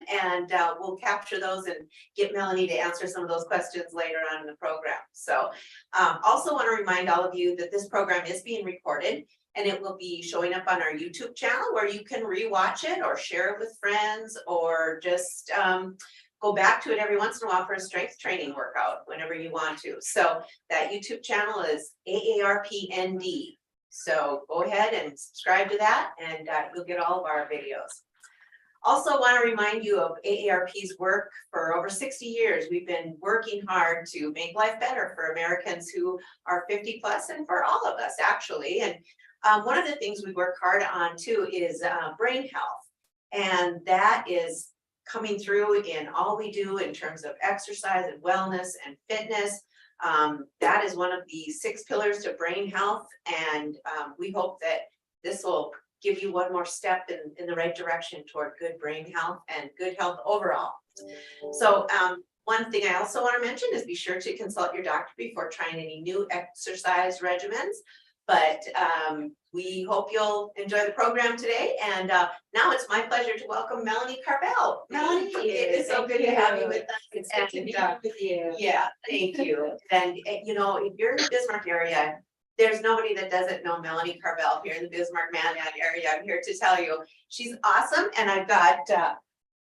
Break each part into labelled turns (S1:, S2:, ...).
S1: and we'll capture those and get Melanie to answer some of those questions later on in the program. So also want to remind all of you that this program is being recorded, and it will be showing up on our YouTube channel where you can rewatch it or share it with friends, or just go back to it every once in a while for a strength training workout whenever you want to. So that YouTube channel is AARP ND. So go ahead and subscribe to that, and you'll get all of our videos. Also want to remind you of AARP's work. For over 60 years, we've been working hard to make life better for Americans who are 50 plus, and for all of us actually. And one of the things we work hard on too is brain health. And that is coming through in all we do in terms of exercise and wellness and fitness. That is one of the 6 pillars to brain health. And we hope that this will give you one more step in the right direction toward good brain health and good health overall. So one thing I also want to mention is be sure to consult your doctor before trying any new exercise regimens. But we hope you'll enjoy the program today. And now it's my pleasure to welcome Melanie Carvel. Melanie, it is so good to have you with us.
S2: It's good to be here with you.
S1: Yeah, thank you. And you know, if you're in the Bismarck area, there's nobody that doesn't know Melanie Carvel here in the Bismarck-Mandan area. I'm here to tell you, she's awesome. And I've got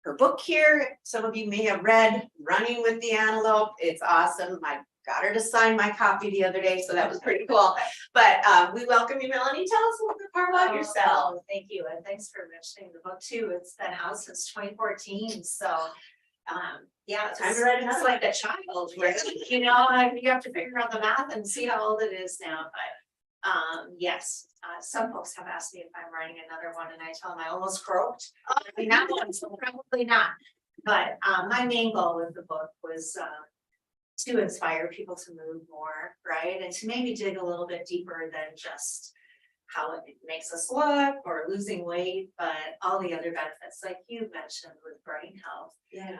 S1: her book here. Some of you may have read Running with the Antelope. It's awesome. I got her to sign my copy the other day, so that was pretty cool. But we welcome you, Melanie. Tell us a little bit more about yourself.
S2: Thank you, and thanks for mentioning the book too. It's been out since 2014, so yeah,
S1: Time to write another
S2: it's like a child, right? You know, you have to figure out the math and see how old it is now. But yes, some folks have asked me if I'm writing another one, and I tell them I almost croaked. Not one, so probably not. But my main goal with the book was to inspire people to move more, right? And to maybe dig a little bit deeper than just how it makes us look or losing weight, but all the other benefits like you mentioned with brain health.
S1: Yeah.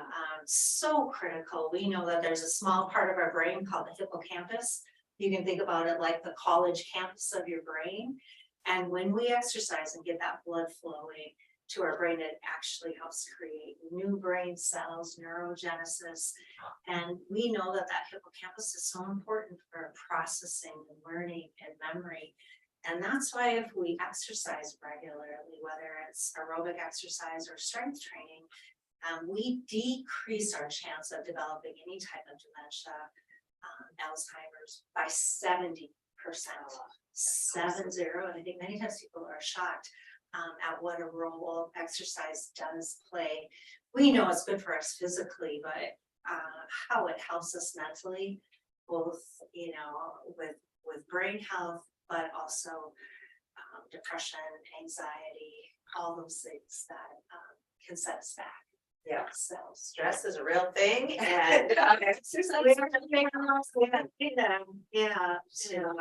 S2: So critical. We know that there's a small part of our brain called the hippocampus. You can think about it like the college campus of your brain. And when we exercise and get that blood flowing to our brain, it actually helps create new brain cells, neurogenesis. And we know that that hippocampus is so important for processing and learning and memory. And that's why if we exercise regularly, whether it's aerobic exercise or strength training, we decrease our chance of developing any type of dementia, Alzheimer's, by 70%. 70. And I think many times people are shocked at what a role exercise does play. We know it's good for us physically, but how it helps us mentally, both, you know, with brain health, but also depression, anxiety, all those things that can set us back.
S1: Yeah.
S2: So
S1: Stress is a real thing, and
S2: exercise. Yeah,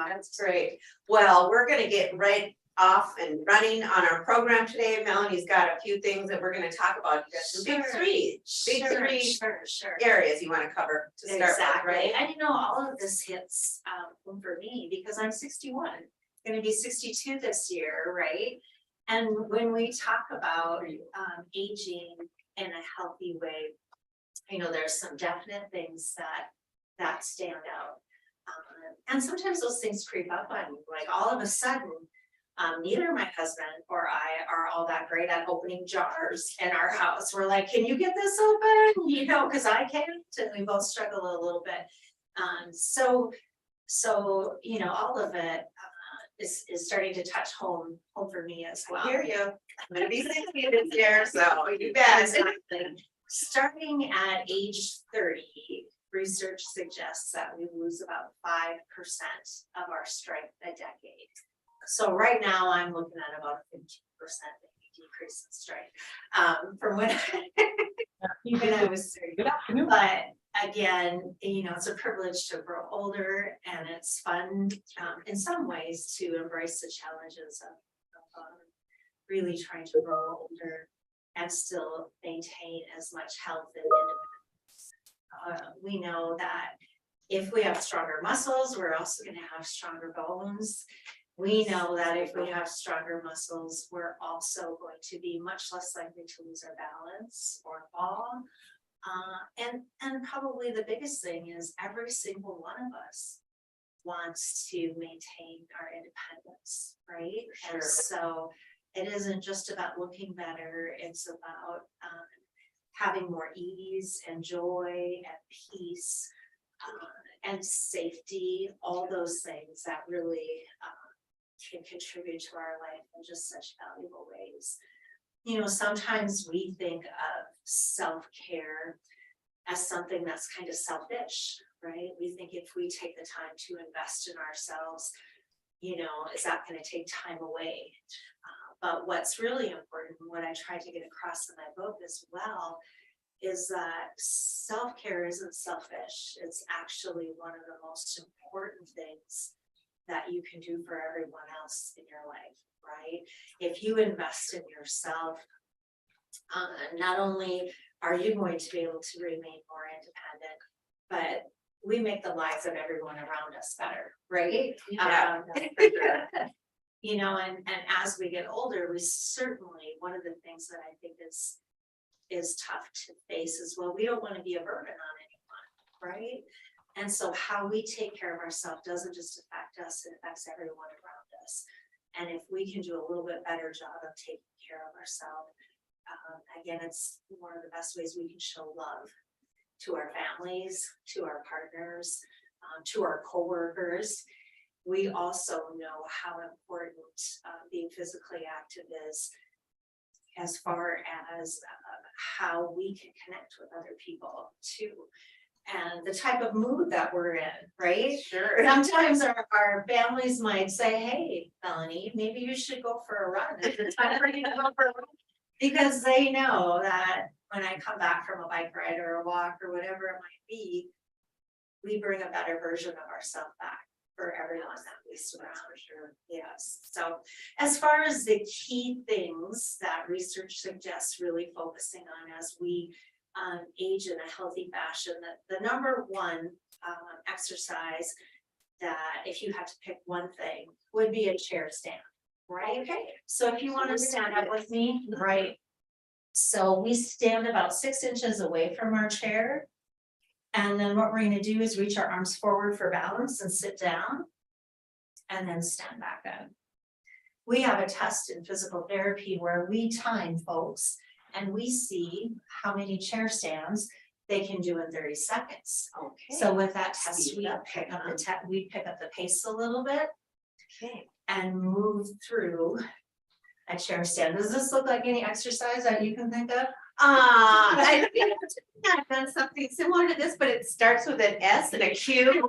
S1: that's great. Well, we're going to get right off and running on our program today. Melanie's got a few things that we're going to talk about. Big three areas you want to cover to start with, right?
S2: And you know, all of this hits home for me because I'm 61, going to be 62 this year, right? And when we talk about aging in a healthy way, you know, there's some definite things that stand out. And sometimes those things creep up on you, like all of a sudden, neither my husband or I are all that great at opening jars in our house. We're like, can you get this open? You know, because I can't, and we both struggle a little bit. So you know, all of it is starting to touch home for me as well.
S1: I hear you. I'm gonna be 60 this year, so you bet.
S2: Exactly. Starting at age 30, research suggests that we lose about 5% of our strength a decade. So right now I'm looking at about a 15% decrease in strength from when I was 30. But again, you know, it's a privilege to grow older, and it's fun in some ways to embrace the challenges of really trying to grow older and still maintain as much health and independence. We know that if we have stronger muscles, we're also going to have stronger bones. We know that if we have stronger muscles, we're also going to be much less likely to lose our balance or fall. And probably the biggest thing is every single one of us wants to maintain our independence, right?
S1: Sure.
S2: And so it isn't just about looking better, it's about having more ease and joy and peace and safety, all those things that really can contribute to our life in just such valuable ways. You know, sometimes we think of self-care as something that's kind of selfish, right? We think if we take the time to invest in ourselves, you know, is that going to take time away? But what's really important, and what I try to get across in my book as well, is that self-care isn't selfish. It's actually one of the most important things that you can do for everyone else in your life, right? If you invest in yourself, not only are you going to be able to remain more independent, but we make the lives of everyone around us better, right?
S1: Yeah.
S2: You know, and as we get older, we certainly, one of the things that I think is tough to face is, well, we don't want to be a burden on anyone, right? And so how we take care of ourselves doesn't just affect us, it affects everyone around us. And if we can do a little bit better job of taking care of ourselves, again, it's one of the best ways we can show love to our families, to our partners, to our coworkers. We also know how important being physically active is as far as how we can connect with other people too. And the type of mood that we're in, right?
S1: Sure.
S2: Sometimes our families might say, hey, Melanie, maybe you should go for a run. It's the time for you to go for a run. Because they know that when I come back from a bike ride or a walk or whatever it might be, we bring a better version of ourselves back for everyone that we surround. Sure. Yes. So as far as the key things that research suggests really focusing on as we age in a healthy fashion, that the number one exercise that if you had to pick one thing would be a chair stand, right?
S1: Okay.
S2: So if you want to stand up with me, right? So we stand about 6 inches away from our chair. And then what we're going to do is reach our arms forward for balance and sit down and then stand back up. We have a test in physical therapy where we time folks and we see how many chair stands they can do in 30 seconds.
S1: Okay.
S2: So with that test,
S1: Speed
S2: we
S1: up.
S2: pick up the pace a little bit
S1: Okay.
S2: and move through a chair stand. Does this look like any exercise that you can think of?
S1: I think I've done something similar to this, but it starts with an S and a Q.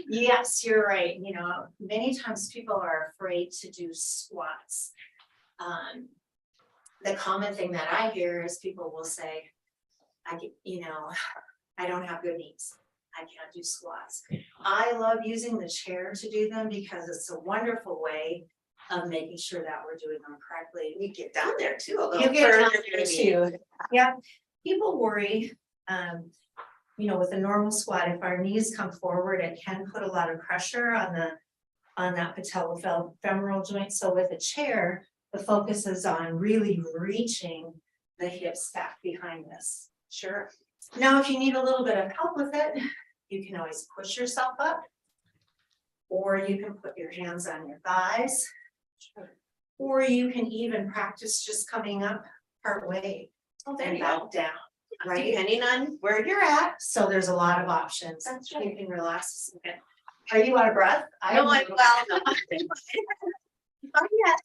S2: Yes, you're right. You know, many times people are afraid to do squats. The common thing that I hear is people will say, I don't have good knees. I can't do squats. I love using the chair to do them because it's a wonderful way of making sure that we're doing them correctly.
S1: You get down there too a little
S2: You get down
S1: further,
S2: there
S1: maybe.
S2: too. Yeah, people worry, with a normal squat, if our knees come forward, it can put a lot of pressure on that patellofemoral joint. So with a chair, the focus is on really reaching the hips back behind us.
S1: Sure.
S2: Now, if you need a little bit of help with it, you can always push yourself up, or you can put your hands on your thighs, or you can even practice just coming up part way
S1: Oh, there
S2: and
S1: you go.
S2: back down, right?
S1: Depending on where you're at.
S2: So there's a lot of options.
S1: That's
S2: You
S1: right.
S2: can relax a second. Are you out of breath?
S1: No, I'm well, no.
S2: Oh, yes.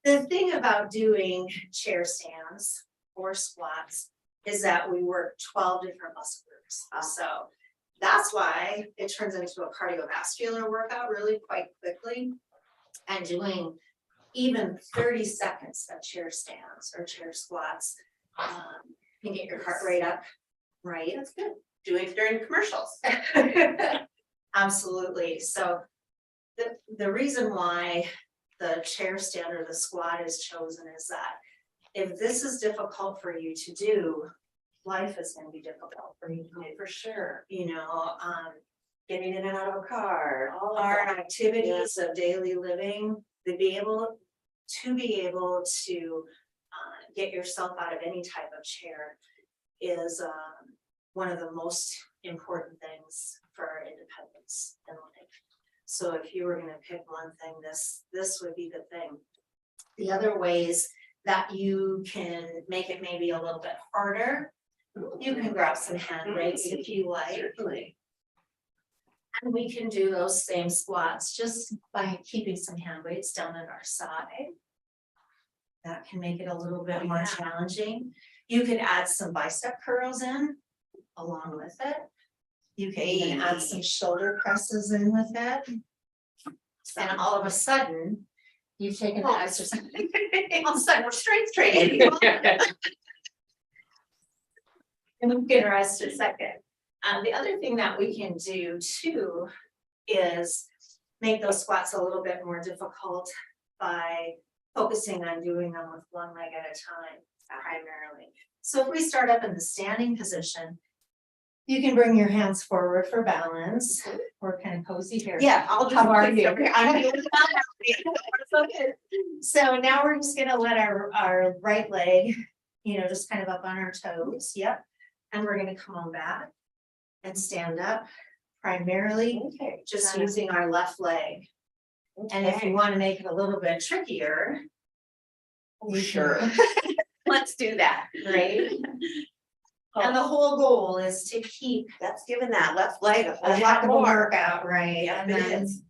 S2: The thing about doing chair stands or squats is that we work 12 different muscle groups. So that's why it turns into a cardiovascular workout really quite quickly. And doing even 30 seconds of chair stands or chair squats can get your heart rate up, right?
S1: That's good. Do it during commercials.
S2: Absolutely. So the reason why the chair stand or the squat is chosen is that if this is difficult for you to do, life is going to be difficult for you to do.
S1: For sure.
S2: getting in and out of a car,
S1: All of
S2: our
S1: that.
S2: activities of daily living, to be able to get yourself out of any type of chair is one of the most important things for our independence in life. So if you were gonna pick one thing, this would be the thing. The other ways that you can make it maybe a little bit harder, you can grab some hand weights if you like.
S1: Certainly.
S2: And we can do those same squats just by keeping some hand weights down at our side. That can make it a little bit more challenging. You could add some bicep curls in along with it. You can even add some shoulder presses in with it. And all of a sudden, you've taken the exercise.
S1: All of a sudden, we're strength training.
S2: And we can rest a second. The other thing that we can do too is make those squats a little bit more difficult by focusing on doing them with one leg at a time primarily. So if we start up in the standing position, you can bring your hands forward for balance. We're kind of cozy here.
S1: Yeah, I'll just.
S2: How are you?
S1: I'm doing
S2: So now we're just gonna let our right leg, just kind of up on our toes, yep. And we're gonna come on back and stand up primarily
S1: Okay.
S2: just using our left leg. And if you wanna make it a little bit trickier. you can-
S1: Sure. Let's do that.
S2: Right? And the whole goal is to keep
S1: That's giving that left leg a
S2: a
S1: whole
S2: lot
S1: lot
S2: of
S1: more.
S2: workout, right?
S1: Yep,
S2: And
S1: it
S2: then
S1: is.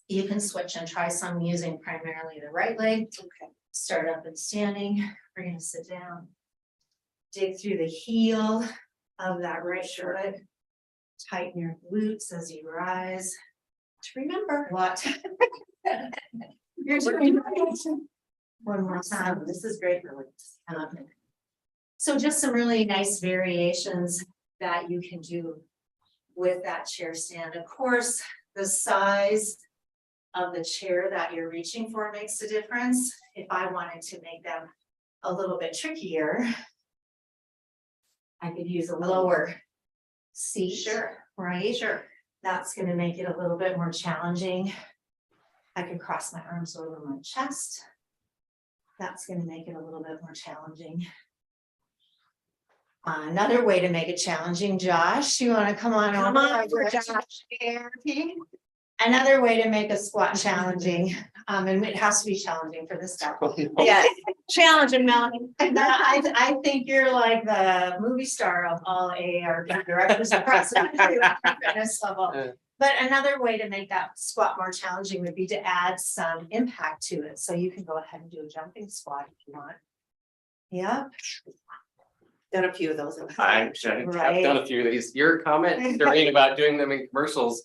S2: you can switch and try some using primarily the right leg.
S1: Okay.
S2: Start up and standing, we're gonna sit down. Dig through the heel of that right foot. Tighten your glutes as you rise.
S1: To remember.
S2: What?
S1: You're doing
S2: One more time.
S1: This is great, really.
S2: So just some really nice variations that you can do with that chair stand. Of course, the size of the chair that you're reaching for makes a difference. If I wanted to make them a little bit trickier, I could use a lower seat.
S1: Sure.
S2: Right?
S1: Sure.
S2: That's gonna make it a little bit more challenging. I could cross my arms over my chest. That's gonna make it a little bit more challenging. Another way to make it challenging, Josh, you wanna come on
S1: Come
S2: over?
S1: on over, Josh.
S2: AARP? Another way to make a squat challenging, and it has to be challenging for this stuff.
S1: Yeah, challenging, Melanie.
S2: And I think you're like the movie star of all AARP directors across the country with your fitness level. But another way to make that squat more challenging would be to add some impact to it. So you can go ahead and do a jumping squat if you want. Yeah.
S1: Done a few of those.
S3: I've done a few of these. Your comment, Doreen, about doing them in commercials.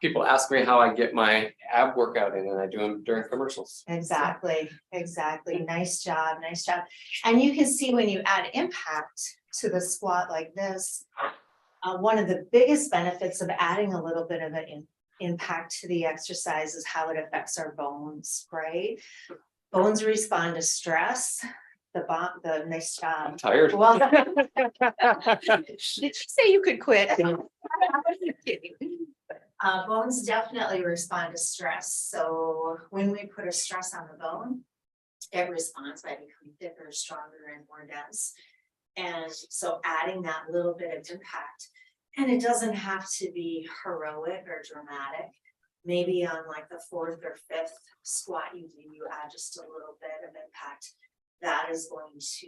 S3: People ask me how I get my ab workout in, and I do them during commercials.
S2: Exactly. Nice job, nice job. And you can see when you add impact to the squat like this, one of the biggest benefits of adding a little bit of an impact to the exercise is how it affects our bones, right? Bones respond to stress. The nice job.
S3: I'm tired.
S2: Well,
S1: Did you say you could quit?
S2: bones definitely respond to stress. So when we put a stress on the bone, it responds by becoming thicker, stronger, and more dense. And so adding that little bit of impact, and it doesn't have to be heroic or dramatic. Maybe on like the fourth or fifth squat you do, you add just a little bit of impact. That is going to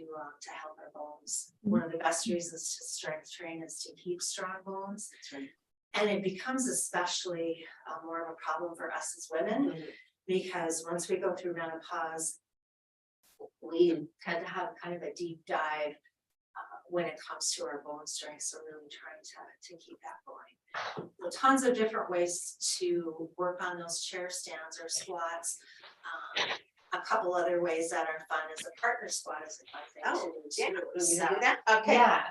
S2: help our bones. One of the best reasons to strength train is to keep strong bones.
S1: That's right.
S2: And it becomes especially more of a problem for us as women, because once we go through menopause, we tend to have kind of a deep dive when it comes to our bone strength. So really trying to keep that going. So tons of different ways to work on those chair stands or squats. A couple other ways that are fun is a partner squat is a fun thing
S1: Oh,
S2: to do
S1: yeah,
S2: too.
S1: we
S2: So,
S1: can do that. Okay.
S2: yeah.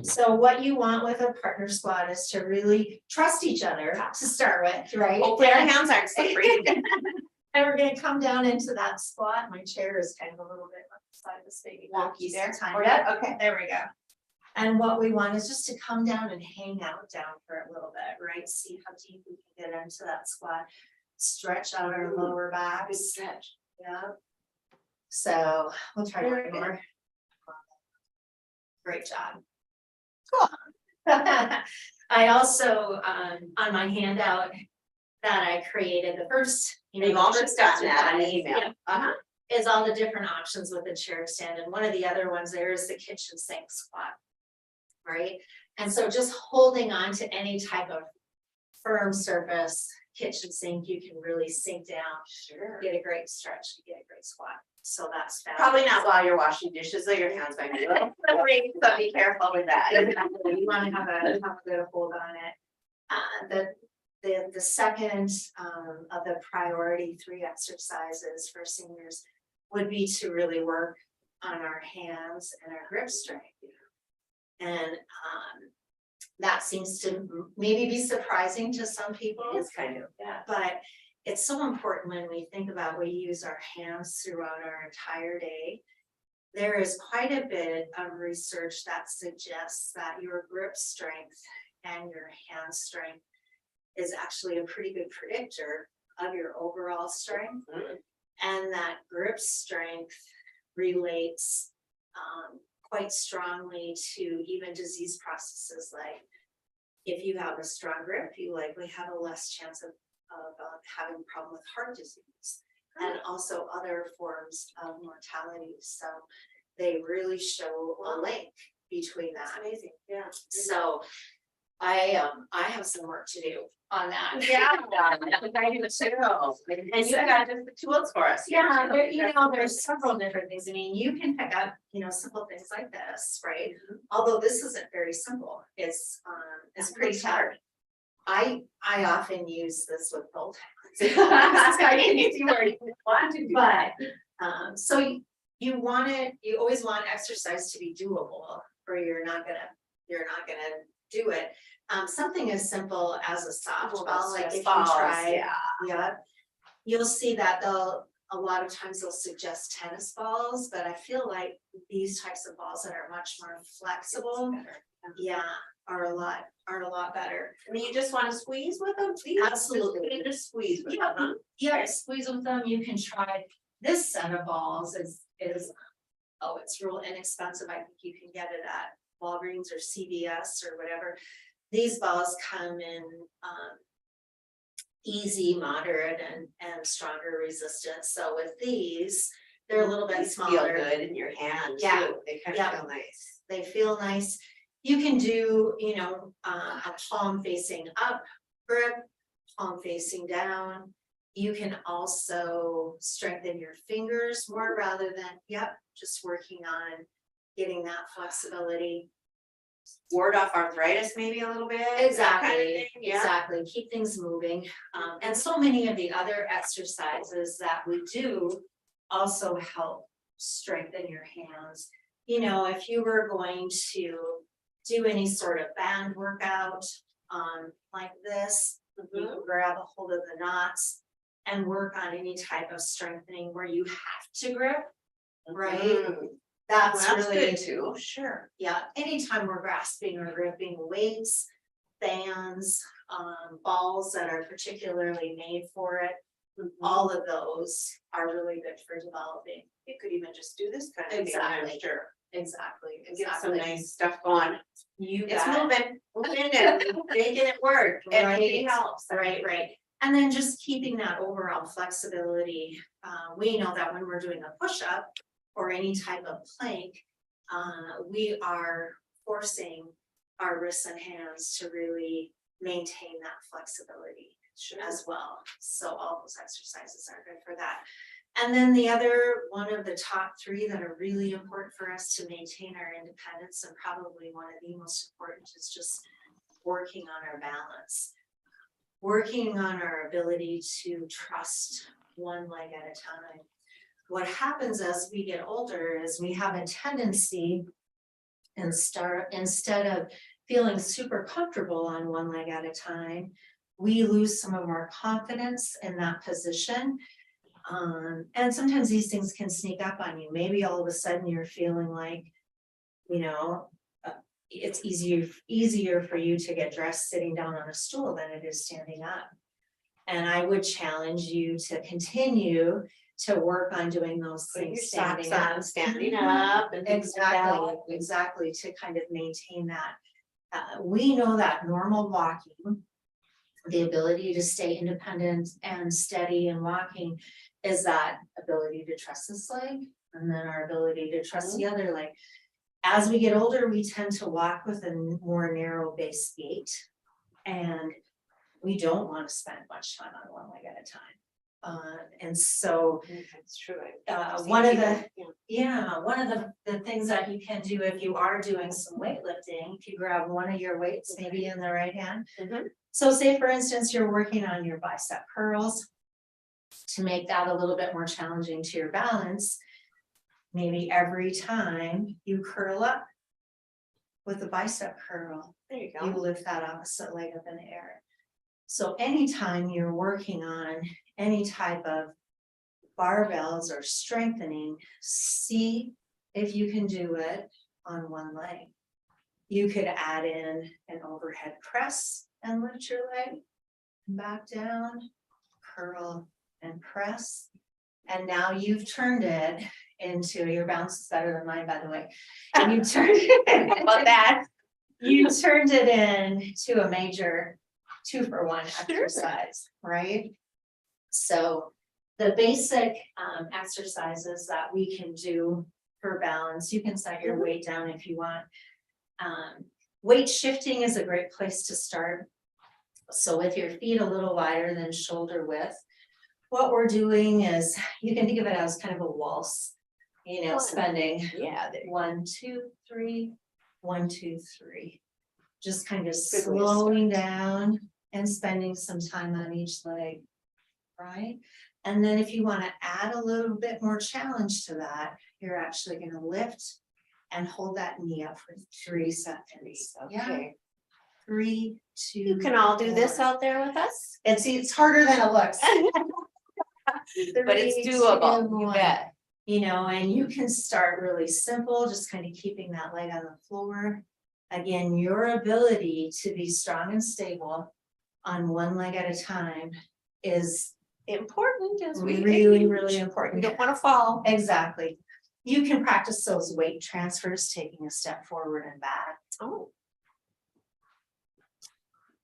S2: So what you want with a partner squat is to really trust each other to start with, right?
S1: Hopefully our hands aren't slippery.
S2: And we're gonna come down into that squat. My chair is kind of a little bit on the side of this baby.
S1: Wonky there.
S2: Time.
S1: Oh, yeah, okay.
S2: There we go. And what we want is just to come down and hang out down for a little bit, right? See how deep we can get into that squat. Stretch out our lower backs.
S1: Stretch.
S2: Yeah. So we'll try
S1: Very
S2: one more. Great job.
S1: Cool.
S2: I also, on my handout that I created, the first,
S1: You've
S2: the
S1: also
S2: first
S1: gotten that on
S2: exercise,
S1: email.
S2: yeah,
S1: Uh-huh.
S2: is all the different options with the chair stand, and one of the other ones there is the kitchen sink squat. Right, and so just holding on to any type of firm surface, kitchen sink, you can really sink down,
S1: Sure.
S2: get a great stretch, you get a great squat, so that's fabulous.
S1: Probably not while you're washing dishes, though your hands might be a little slippery, so be careful with that.
S2: Exactly. You wanna have a good hold on it. The second of the priority 3 exercises for seniors would be to really work on our hands and our grip strength. And that seems to maybe be surprising to some people.
S1: It's kind of, yeah.
S2: But it's so important when we think about we use our hands throughout our entire day. There is quite a bit of research that suggests that your grip strength and your hand strength is actually a pretty good predictor of your overall strength.
S1: Mhm.
S2: And that grip strength relates quite strongly to even disease processes, like if you have a strong grip, you likely have a less chance of having a problem with heart disease and also other forms of mortality. So they really show a link between that.
S1: That's amazing, yeah.
S2: So I have some work to do on that.
S1: Yeah, I do too. And you got just the tools for us.
S2: Yeah, there's several different things. I mean, you can pick up, simple things like this, right? Although this isn't very simple, it's pretty tough. I often use this with both hands.
S1: I can see where you want to do.
S2: But, so you always want exercise to be doable, or you're not gonna do it. Something as simple as a softball, like if you try, yeah, you'll see that a lot of times they'll suggest tennis balls, but I feel like these types of balls that are much more flexible, yeah, are a lot better.
S1: I mean, you just want to squeeze with them, please?
S2: Absolutely.
S1: Just squeeze with
S2: Yeah,
S1: them, huh?
S2: yeah, squeeze with them. You can try this set of balls is it's real inexpensive. I think you can get it at Walgreens or CVS or whatever. These balls come in easy, moderate, and stronger resistance. So with these, they're a little bit
S1: These feel
S2: smaller.
S1: good in your hand
S2: Yeah.
S1: too. They kind of
S2: Yeah.
S1: feel nice.
S2: They feel nice. You can do, a palm facing up grip, palm facing down. You can also strengthen your fingers more rather than, just working on getting that flexibility.
S1: Ward off arthritis maybe a little bit. that kind of
S2: Exactly,
S1: thing, yeah.
S2: exactly. Keep things moving. And so many of the other exercises that we do also help strengthen your hands. If you were going to do any sort of band workout, like this, you can grab a hold of the knots and work on any type of strengthening where you have to grip, right?
S1: Mm.
S2: That's
S1: Well, that's
S2: really,
S1: good too, sure.
S2: yeah, anytime we're grasping or gripping weights, fans, balls that are particularly made for it, all of those are really good for developing.
S1: You could even just do this kind of thing,
S2: Exactly.
S1: I'm sure.
S2: Exactly,
S1: And get some
S2: exactly.
S1: nice stuff going.
S2: You
S1: It's
S2: got
S1: moving and making it work. And it
S2: Right.
S1: helps.
S2: right. And then just keeping that overall flexibility. We know that when we're doing a push-up or any type of plank, we are forcing our wrists and hands to really maintain that flexibility as well. So all those exercises are good for that. And then the other one of the top 3 that are really important for us to maintain our independence, and probably one of the most important, is just working on our balance. Working on our ability to trust one leg at a time. What happens as we get older is we have a tendency instead of feeling super comfortable on one leg at a time, we lose some of our confidence in that position. And sometimes these things can sneak up on you. Maybe all of a sudden you're feeling like, it's easier for you to get dressed sitting down on a stool than it is standing up. And I would challenge you to continue to work on doing those
S1: Putting your
S2: things
S1: socks
S2: standing up.
S1: on, standing up and things like
S2: Exactly,
S1: that.
S2: exactly, to kind of maintain that. We know that normal walking, the ability to stay independent and steady and walking is that ability to trust this leg and then our ability to trust the other leg. As we get older, we tend to walk with a more narrow base gait and we don't want to spend much time on one leg at a time. And so
S1: That's true.
S2: one of the things that you can do if you are doing some weightlifting, if you grab one of your weights, maybe in the right hand.
S1: Mhm.
S2: So say for instance, you're working on your bicep curls. To make that a little bit more challenging to your balance, maybe every time you curl up with a bicep curl,
S1: There you
S2: you
S1: go.
S2: lift that opposite leg up in the air. So anytime you're working on any type of barbells or strengthening, see if you can do it on one leg. You could add in an overhead press and lift your leg, back down, curl and press. And now you've turned it into, your balance is better than mine, by the way. And you turned it
S1: About that.
S2: you turned it into a major 2-for-1 exercise, right? So the basic exercises that we can do for balance, you can set your weight down if you want. Weight shifting is a great place to start. So with your feet a little wider than shoulder width, what we're doing is, you can think of it as kind of a waltz,
S1: Fun.
S2: spending
S1: Yeah.
S2: 1, 2, 3, 1, 2, 3. Just kind of
S1: Good way to
S2: slowing down and spending some time on each leg, right? And then if you want to add a little bit more challenge to that, you're actually going to lift and hold that knee up for 3 seconds. Yeah,
S1: Okay.
S2: 3, 2.
S1: You can all do this
S2: 1.
S1: out there with us,
S2: It's harder than it looks.
S1: but it's
S2: 3,
S1: doable,
S2: 2,
S1: you
S2: 1.
S1: bet.
S2: And you can start really simple, just kind of keeping that leg on the floor. Again, your ability to be strong and stable on one leg at a time is
S1: Important as we
S2: really,
S1: age.
S2: really
S1: You
S2: important.
S1: don't want to fall.
S2: Exactly. You can practice those weight transfers, taking a step forward and back.
S1: Oh,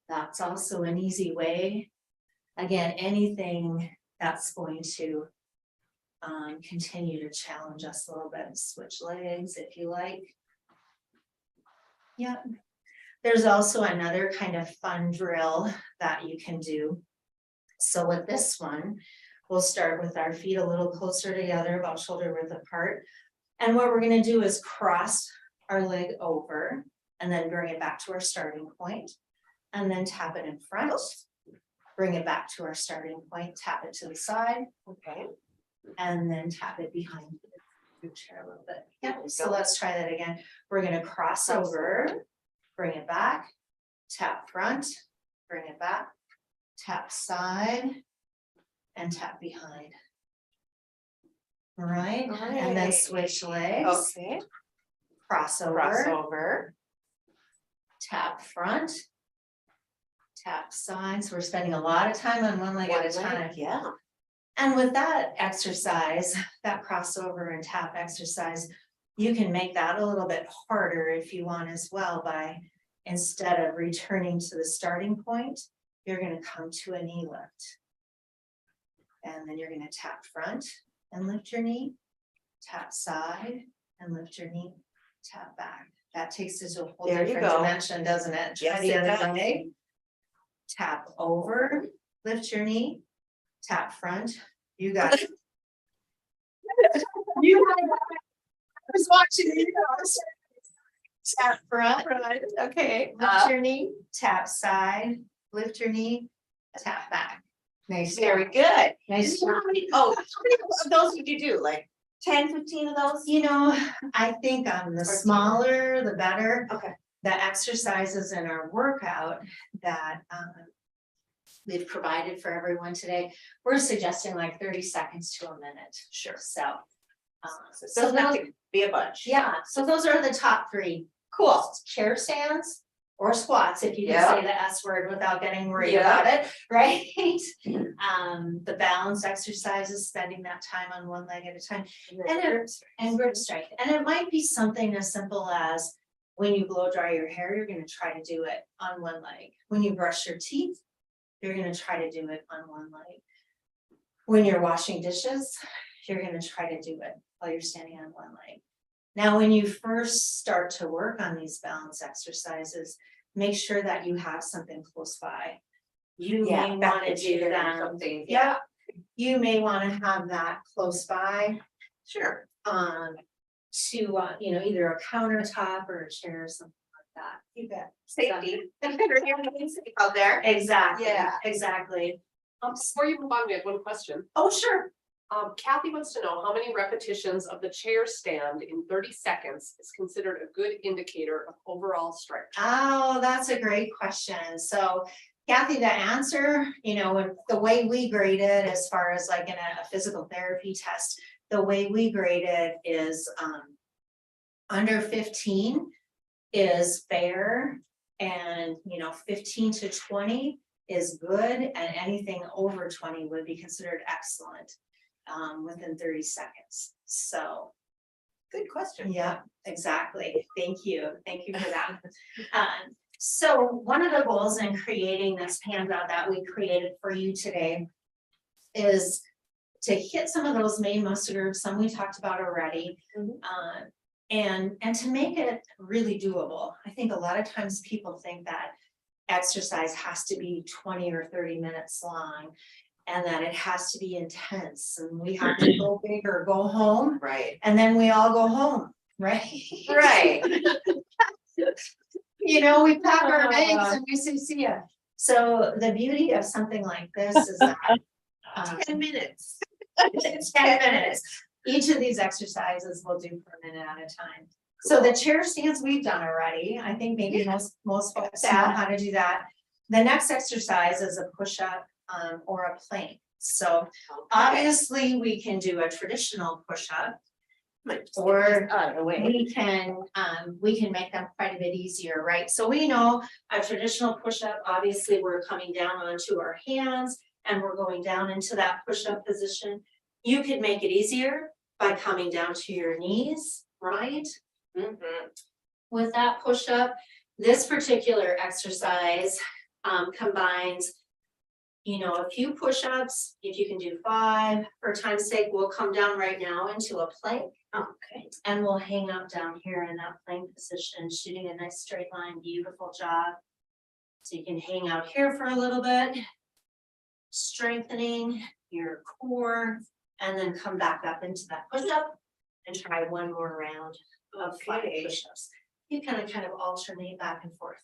S2: That's also an easy way. Again, anything that's going to continue to challenge us a little bit. Switch legs if you like. Yep. There's also another kind of fun drill that you can do. So with this one, we'll start with our feet a little closer together, about shoulder width apart. And what we're going to do is cross our leg over and then bring it back to our starting point. And then tap it in front, bring it back to our starting point, tap it to the side,
S1: okay.
S2: and then tap it behind the chair a little bit.
S1: There
S2: Yeah,
S1: we
S2: so
S1: go.
S2: let's try that again. We're gonna cross over, bring it back, tap front, bring it back, tap side, and tap behind. All right, and then switch legs,
S1: Okay.
S2: cross
S1: Cross
S2: over,
S1: over.
S2: tap front, tap side. So we're spending a lot of time on one leg at a time.
S1: Yeah.
S2: And with that exercise, that crossover and tap exercise, you can make that a little bit harder if you want as well, by instead of returning to the starting point, you're going to come to a knee lift. And then you're going to tap front and lift your knee, tap side and lift your knee, tap back. That takes us to a whole
S1: There you
S2: different
S1: go.
S2: dimension, doesn't it?
S1: Yes,
S2: Try the
S1: it
S2: other
S1: does.
S2: way. Tap over, lift your knee, tap front. You got it. You got it. I was watching you. Tap front,
S1: Right, okay.
S2: lift your knee, tap side, lift your knee, tap back. Nice.
S1: Very good.
S2: Nice.
S1: How many of those did you do? Like 10, 15 of those?
S2: I think the smaller, the better.
S1: Okay.
S2: The exercises in our workout that we've provided for everyone today, we're suggesting like 30 seconds to a minute.
S1: Sure.
S2: So,
S1: So it doesn't have to be a bunch.
S2: yeah, so those are the top 3. Cool, chair stands or squats, if you can say the S word without getting worried
S1: Yeah.
S2: about it, right? The balance exercises, spending that time on one leg at a time, and grip strength. And it might be something as simple as when you blow dry your hair, you're gonna try to do it on one leg. When you brush your teeth, you're gonna try to do it on one leg. When you're washing dishes, you're gonna try to do it while you're standing on one leg. Now, when you first start to work on these balance exercises, make sure that you have something close by. You may wanna do them,
S1: Something,
S2: yeah, you may wanna have that close by,
S1: sure.
S2: to, you know, either a countertop or a chair or something like that.
S1: You bet. Safety. Out there.
S2: Exactly,
S1: Yeah.
S2: exactly.
S4: Before you move on, we have one question.
S2: Oh, sure.
S4: Kathy wants to know how many repetitions of the chair stand in 30 seconds is considered a good indicator of overall strength.
S2: Oh, that's a great question. So Kathy, the answer, you know, when the way we grade it as far as like in a physical therapy test, the way we grade it is under 15 is fair, and you know, 15 to 20 is good, and anything over 20 would be considered excellent within 30 seconds. So
S1: Good question.
S2: yeah, exactly. Thank you for that. So one of the goals in creating this handout that we created for you today is to hit some of those main muscle groups, some we talked about already. And to make it really doable. I think a lot of times people think that exercise has to be 20 or 30 minutes long, and that it has to be intense, and we have to go big or go home,
S1: Right.
S2: and then we all go home, right?
S1: Right.
S2: You know, we pack our bags and we say, see ya. So the beauty of something like this is that
S1: 10 minutes.
S2: 10 minutes. Each of these exercises we'll do for a minute at a time. So the chair stance we've done already. I think maybe most folks know how to do that. The next exercise is a push-up or a plank. So obviously we can do a traditional push-up, or we can make them quite a bit easier, right? So we know a traditional push-up, obviously we're coming down onto our hands and we're going down into that push-up position. You could make it easier by coming down to your knees, right? With that push-up, this particular exercise combines, you know, a few push-ups. If you can do 5, for time's sake, we'll come down right now into a plank. Okay. And we'll hang out down here in that plank position, shooting a nice straight line. Beautiful job. So you can hang out here for a little bit, strengthening your core, and then come back up into that push-up and try one more round of 5 push-ups. You kind of alternate back and forth.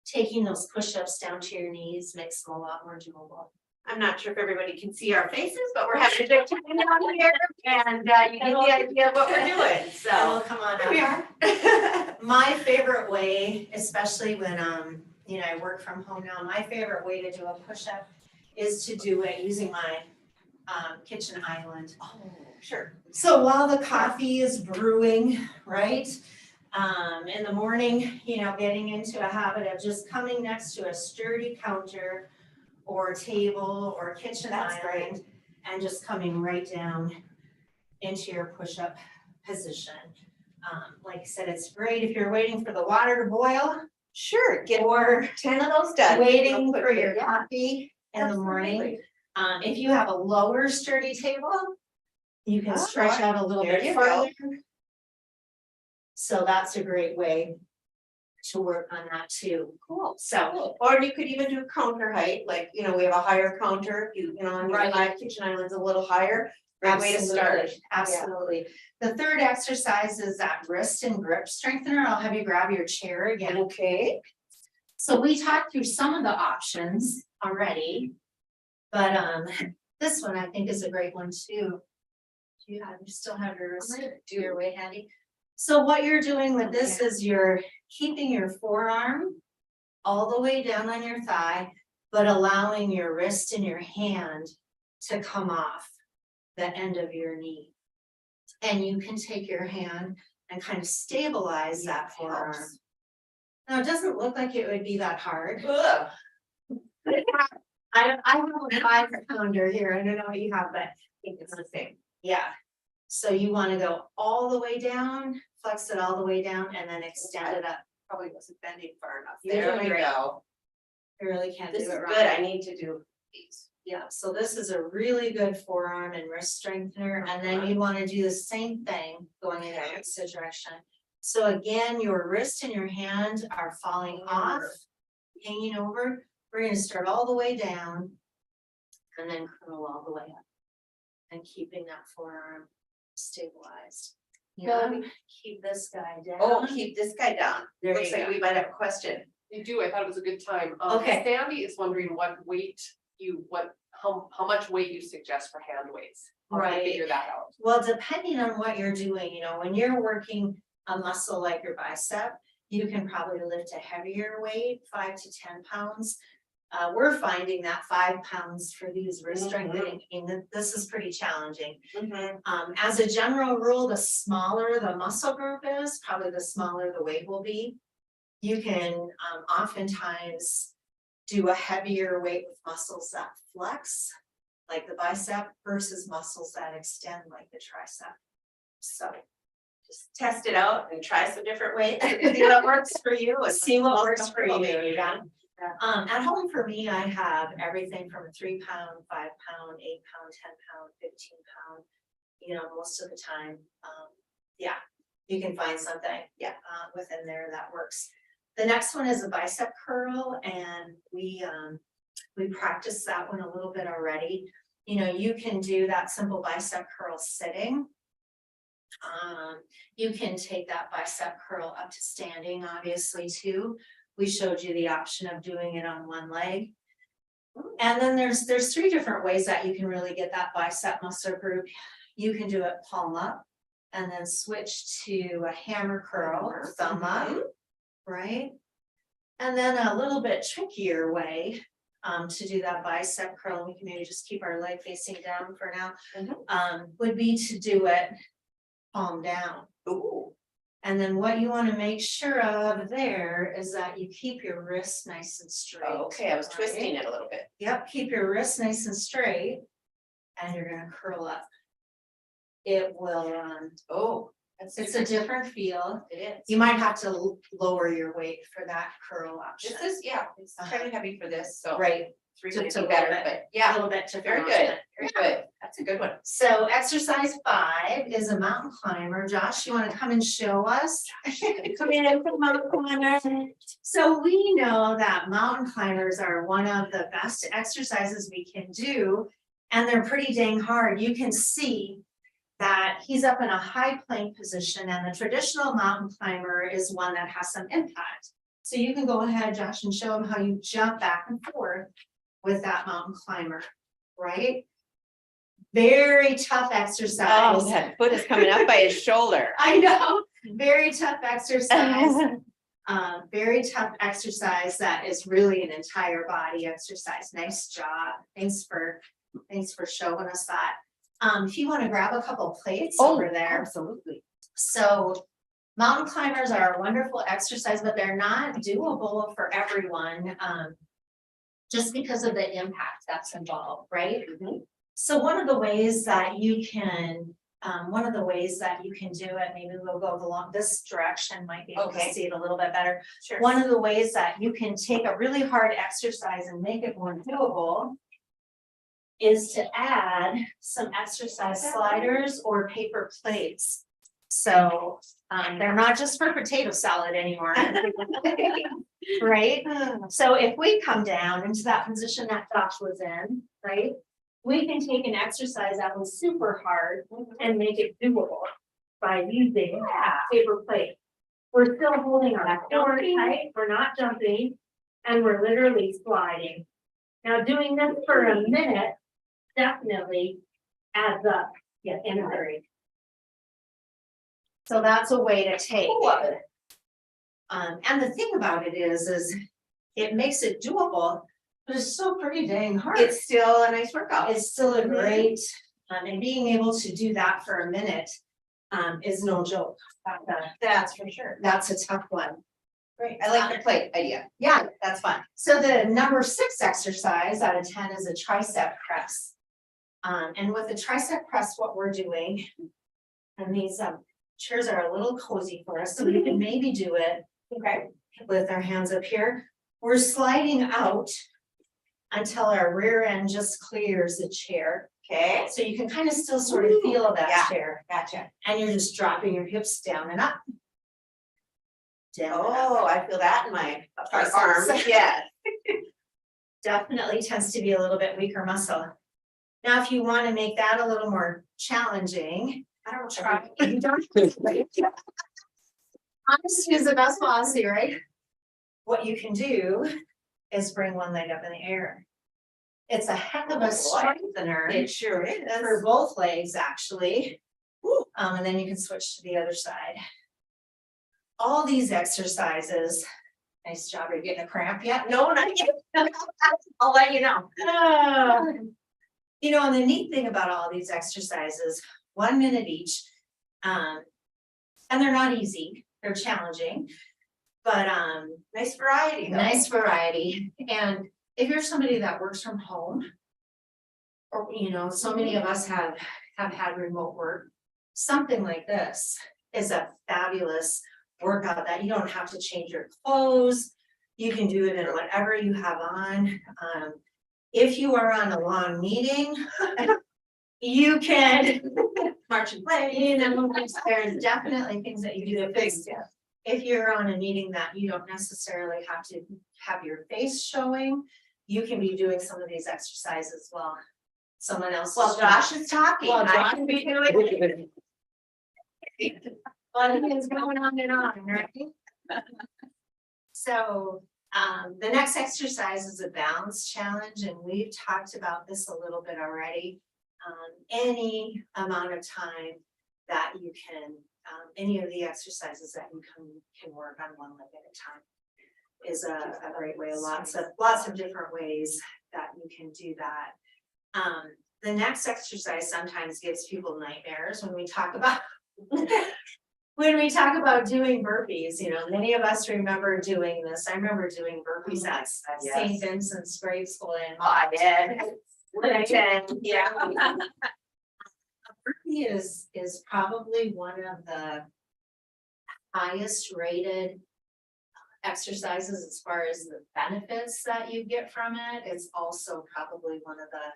S2: Taking those push-ups down to your knees makes them a lot more doable.
S1: I'm not sure if everybody can see our faces, but we're having a good time down here, and you get the idea of what we're doing, so.
S2: Oh, come on
S1: Here we
S2: up.
S1: are.
S2: My favorite way, especially when you know, I work from home now, my favorite way to do a push-up is to do it using my kitchen island.
S1: Oh, sure.
S2: So while the coffee is brewing, right? In the morning, you know, getting into a habit of just coming next to a sturdy counter or table or kitchen island and just coming right down into your push-up position. Like I said, it's great if you're waiting for the water to boil.
S1: Sure, get
S2: Or
S1: 10 of those done.
S2: waiting
S1: real
S2: for
S1: quickly.
S2: your
S1: Yeah,
S2: coffee in the morning.
S1: absolutely.
S2: If you have a lower sturdy table, you can stretch out a little
S1: There
S2: bit
S1: you
S2: further. So that's a great way to work on that too.
S1: Cool.
S2: So,
S1: Or you could even do counter height, like, you know, we have a higher counter, you know, and
S2: Right.
S1: my kitchen island's a little higher. Great way to start.
S2: Absolutely, absolutely. The third exercise is that wrist and grip strengthener. I'll have you grab your chair again.
S1: Okay.
S2: So we talked through some of the options already, but this one I think is a great one too. You still have your wrist, do your way handy. So what you're doing with this is you're keeping your forearm all the way down on your thigh, but allowing your wrist and your hand to come off the end of your knee. And you can take your hand
S5: and kind of stabilize
S1: Yeah,
S5: that forearm.
S1: helps.
S5: Now, it doesn't look like it would be that hard.
S1: Ugh.
S5: I have a 5-pounder here, I don't know what you have, but
S1: I think it's the same.
S5: yeah. So you wanna go all the way down, flex it all the way down, and then extend it up.
S1: Probably wasn't bending far enough.
S5: You're
S1: There
S5: doing
S1: we
S5: great.
S1: go.
S5: You really can't do
S1: This
S5: it
S1: is
S5: wrong.
S1: good. I need to do these.
S5: Yeah, so this is a really good forearm and wrist strengthener, and then you wanna do the same thing going in the
S1: Okay.
S5: opposite direction. So again, your wrist and your hand are falling off, hanging over. We're gonna start all the way down and then curl all the way up. And keeping that forearm stabilized.
S4: Melanie?
S5: Keep this guy down.
S1: Oh, keep this guy down.
S5: There
S1: Looks
S5: you
S1: like
S5: go.
S1: we might have a question.
S4: You do, I thought it was a good time.
S5: Okay.
S4: Sandy is wondering what weight how much weight you suggest for hand weights. How do you
S5: Right.
S4: figure that out?
S5: Well, depending on what you're doing, you know, when you're working a muscle like your bicep, you can probably lift a heavier weight, 5 to 10 pounds. We're finding that 5 pounds for these wrist strengthening, this is pretty challenging. As a general rule, the smaller the muscle group is, probably the smaller the weight will be. You can oftentimes do a heavier weight with muscles that flex, like the bicep, versus muscles that extend like the tricep. So
S1: Just test it out and try some different ways. See what works for you and
S5: see what
S1: most
S5: works for you,
S1: comfortable.
S5: yeah. At home for me, I have everything from a 3 pound, 5 pound, 8 pound, 10 pound, 15 pound. You know, most of the time, yeah, you can find something, within there that works. The next one is a bicep curl, and we practiced that one a little bit already. You know, you can do that simple bicep curl sitting. You can take that bicep curl up to standing, obviously, too. We showed you the option of doing it on one leg. And then there's 3 different ways that you can really get that bicep muscle group. You can do it palm up and then switch to a hammer curl, thumb up, right? And then a little bit trickier way to do that bicep curl, and we can maybe just keep our leg facing down for now, would be to do it palm down.
S1: Ooh,
S5: And then what you want to make sure of there is that you keep your wrist nice and straight.
S1: okay, I was
S5: right?
S1: twisting it a little bit.
S5: Yep, keep your wrist nice and straight, and you're gonna curl up. It will,
S1: Oh, that's
S5: it's a different feel.
S1: It is.
S5: You might have to lower your weight for that curl option.
S1: This is, yeah, it's kind of heavy for this, so.
S5: Right,
S1: 3
S5: to-
S1: might
S5: to
S1: be better,
S5: lower it.
S1: but
S5: a
S1: yeah,
S5: little bit different.
S1: very
S5: option.
S1: good, very good. That's a good one.
S5: So exercise 5 is a mountain climber. Josh, you wanna come and show us? Come in for the mountain climber. So we know that mountain climbers are one of the best exercises we can do, and they're pretty dang hard. You can see that he's up in a high plank position, and the traditional mountain climber is one that has some impact. So you can go ahead, Josh, and show him how you jump back and forth with that mountain climber, right? Very tough exercise.
S6: Oh, that foot is coming up by his shoulder.
S5: I know, very tough exercise. Very tough exercise that is really an entire body exercise. Nice job. Thanks for showing us that. If you want to grab a couple plates over there.
S6: Absolutely.
S5: So mountain climbers are a wonderful exercise, but they're not doable for everyone. Just because of the impact that's involved, right? So one of the ways that you can do it, maybe we'll go along this direction, might be able to
S1: Okay.
S5: see it a little bit better.
S1: Sure.
S5: One of the ways that you can take a really hard exercise and make it more doable is to add some exercise sliders or paper plates. So, they're not just for potato salad anymore. Right? So if we come down into that position that Josh was in, right? We can take an exercise that was super hard and make it doable by using paper plate. We're still holding our core tight, we're not jumping, and we're literally sliding. Now, doing this for a minute definitely adds up, in a hurry. So that's a way to take. And the thing about it is it makes it doable, but it's still pretty dang hard.
S1: It's still a nice workout.
S5: It's still a great, and being able to do that for a minute, is no joke. That's for sure. That's a tough one.
S1: Great, I like the plate idea,
S5: Yeah,
S1: that's fun.
S5: so the number 6 exercise out of 10 is a tricep press. And with the tricep press, what we're doing, and these chairs are a little cozy for us, so we can maybe do it
S1: Okay.
S5: with our hands up here. We're sliding out until our rear end just clears the chair.
S1: Okay,
S5: So you can kind of still sort of feel that
S1: yeah.
S5: chair,
S1: gotcha.
S5: and you're just dropping your hips down and up. Down and up.
S1: Oh, I feel that in my
S5: Triceps.
S1: arms, yeah.
S5: Definitely tends to be a little bit weaker muscle. Now, if you want to make that a little more challenging,
S1: I don't know.
S5: try. You don't. Honesty is the best policy, right? What you can do is bring one leg up in the air. It's a heck of a strengthener
S1: It sure is.
S5: for both legs, actually. And then you can switch to the other side. All these exercises, nice job, are you getting a cramp yet?
S1: No, not yet. I'll let you know.
S5: You know, and the neat thing about all these exercises, 1 minute each. And they're not easy, they're challenging. But
S1: Nice variety though.
S5: nice variety. And if you're somebody that works from home, or you know, so many of us have had remote work, something like this is a fabulous workout that you don't have to change your clothes. You can do it in whatever you have on. If you are on a long meeting, you can,
S1: March and play.
S5: you know, there's definitely things that you do to fix.
S1: Yeah.
S5: If you're on a meeting that you don't necessarily have to have your face showing, you can be doing some of these exercises while someone else.
S1: Well, Josh is talking.
S5: Well,
S1: I
S5: Josh
S1: can be doing.
S5: Well, it's going on and on, right? So, the next exercise is a balance challenge, and we've talked about this a little bit already. Any amount of time that you can, any of the exercises that you can work on one leg at a time is a great way, lots of different ways that you can do that. The next exercise sometimes gives people nightmares when we talk about when we talk about doing burpees. You know, many of us remember doing this. I remember doing burpees at
S1: Yes.
S5: St. Vincent's grade school in.
S1: I did. Yeah.
S5: Burpee is probably one of the highest rated exercises as far as the benefits that you get from it. It's also probably one of the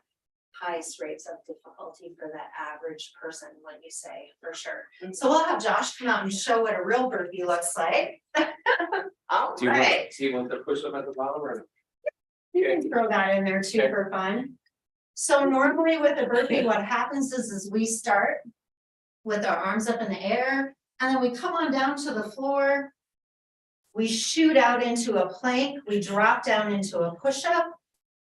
S5: highest rates of difficulty for the average person, when you say, for sure. So we'll have Josh come out and show what a real burpee looks like.
S1: All
S3: Do you
S1: right.
S3: want, do you want the push up at the bottom or?
S5: You can throw that in there too
S3: Okay.
S5: for fun. So normally with a burpee, what happens is we start with our arms up in the air, and then we come on down to the floor. We shoot out into a plank, we drop down into a push-up.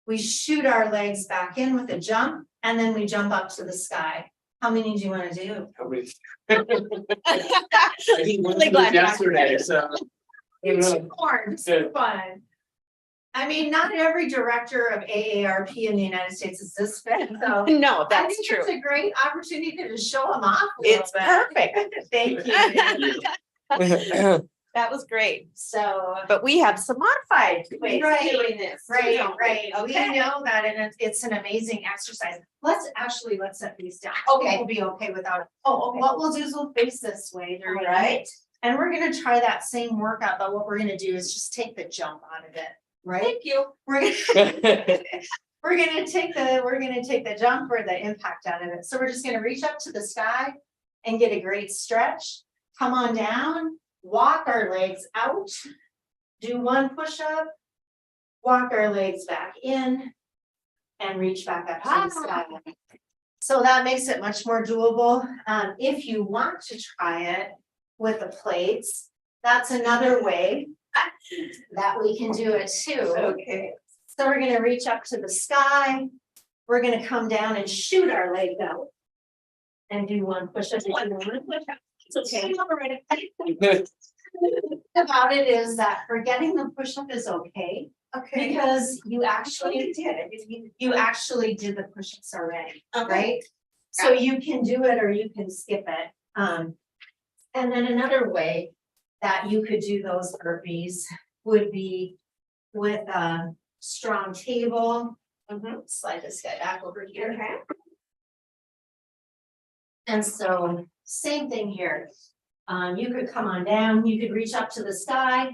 S5: We shoot our legs back in with a jump, and then we jump up to the sky. How many do you want to do?
S3: How many? I did one
S6: Really
S3: of
S6: glad
S3: those
S6: you
S3: yesterday, so.
S5: It's
S3: Yeah.
S5: fun. I mean, not every director of AARP in the United States is this fit, so.
S6: No,
S5: I
S6: that's
S5: think
S6: true.
S5: it's a great opportunity to show them off a little
S6: It's
S5: bit.
S6: perfect.
S5: Thank you.
S6: That was great.
S5: So,
S6: But we have some modified ways of
S5: Right,
S6: doing this.
S5: right,
S6: don't we?
S5: right. We
S6: Okay.
S5: know that, and it's an amazing exercise. Let's set these down.
S1: Okay.
S5: We'll be okay without it. Oh, okay. What we'll do is we'll face this way. There we go.
S1: Right.
S5: And we're gonna try that same workout, but what we're gonna do is just take the jump out of it, right?
S1: Thank you.
S5: We're gonna, we're gonna take the jump or the impact out of it. So we're just gonna reach up to the sky and get a great stretch. Come on down, walk our legs out, do one push-up, walk our legs back in, and reach back up to the sky. So that makes it much more doable. If you want to try it with the plates, that's another way that we can do it too.
S1: Okay.
S5: So we're gonna reach up to the sky. We're gonna come down and shoot our legs out. And do one push-up. It's okay. About it is that forgetting the push-up is okay,
S1: Okay.
S5: because you actually did the push-ups already, right? So you can do it or you can skip it. And then another way that you could do those burpees would be with a strong table. Slide this guy back over here.
S1: Okay.
S5: And so, same thing here. You could come on down, you could reach up to the sky,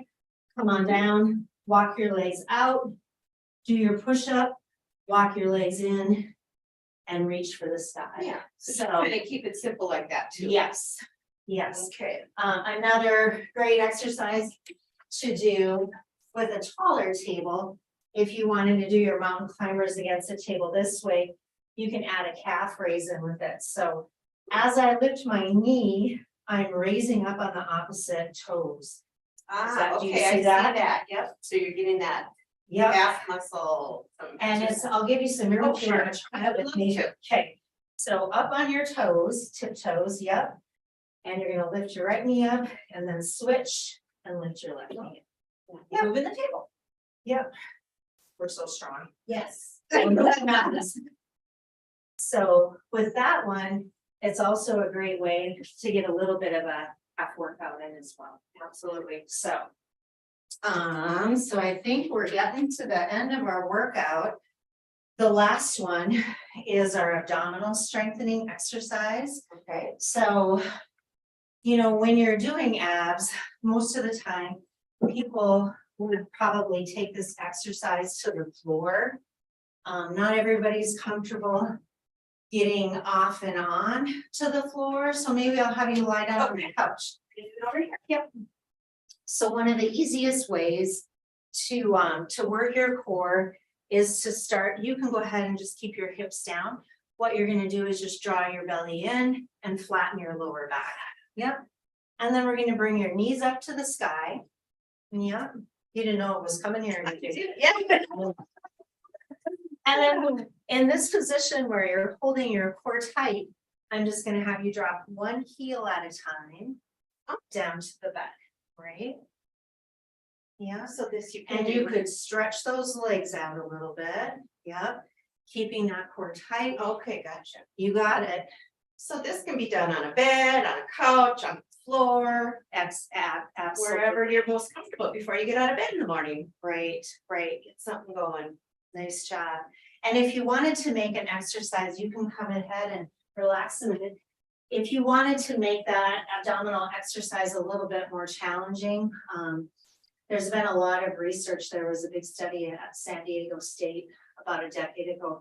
S5: come on down, walk your legs out, do your push-up, walk your legs in, and reach for the sky.
S1: Yeah, so
S5: So-
S1: kind of keep it simple like that too.
S5: Yes, yes.
S1: Okay.
S5: Another great exercise to do with a taller table, if you wanted to do your mountain climbers against the table this way, you can add a calf raise in with it. So as I lift my knee, I'm raising up on the opposite toes.
S1: Ah,
S5: Do you
S1: okay, I
S5: see
S1: see
S5: that?
S1: that, yep, so you're getting that
S5: Yep,
S1: calf muscle.
S5: and it's, I'll give you some real
S1: Oh, sure.
S5: try it with me. Okay, so up on your toes, tiptoes, yep. And you're gonna lift your right knee up and then switch and lift your left knee.
S1: Yeah, moving the table.
S5: Yep.
S1: We're so strong.
S5: Yes. So with that one, it's also a great way to get a little bit of a half workout in as well. Absolutely. So. So I think we're getting to the end of our workout. The last one is our abdominal strengthening exercise.
S1: Okay.
S5: So, you know, when you're doing abs, most of the time, people would probably take this exercise to the floor. Not everybody's comfortable getting off and on to the floor, so maybe I'll have you lie down on the couch.
S1: Over here.
S5: Yep. So one of the easiest ways to work your core is to start, you can go ahead and just keep your hips down. What you're gonna do is just draw your belly in and flatten your lower back. Yep. And then we're gonna bring your knees up to the sky. Yep. You didn't know it was coming here. did you?
S1: Yeah.
S5: And then in this position where you're holding your core tight, I'm just gonna have you drop one heel at a time down to the back, right? Yeah,
S1: So this you can
S5: and you
S1: do.
S5: could stretch those legs out a little bit, yep, keeping that core tight.
S1: Okay, gotcha.
S5: You got it.
S1: So this can be done on a bed, on a couch, on the floor,
S5: Absolutely.
S1: wherever you're most comfortable before you get out of bed in the morning.
S5: Right, right.
S1: Get something going.
S5: Nice job. And if you wanted to make an exercise, you can come ahead and relax a minute. If you wanted to make that abdominal exercise a little bit more challenging, there's been a lot of research. There was a big study at San Diego State about a decade ago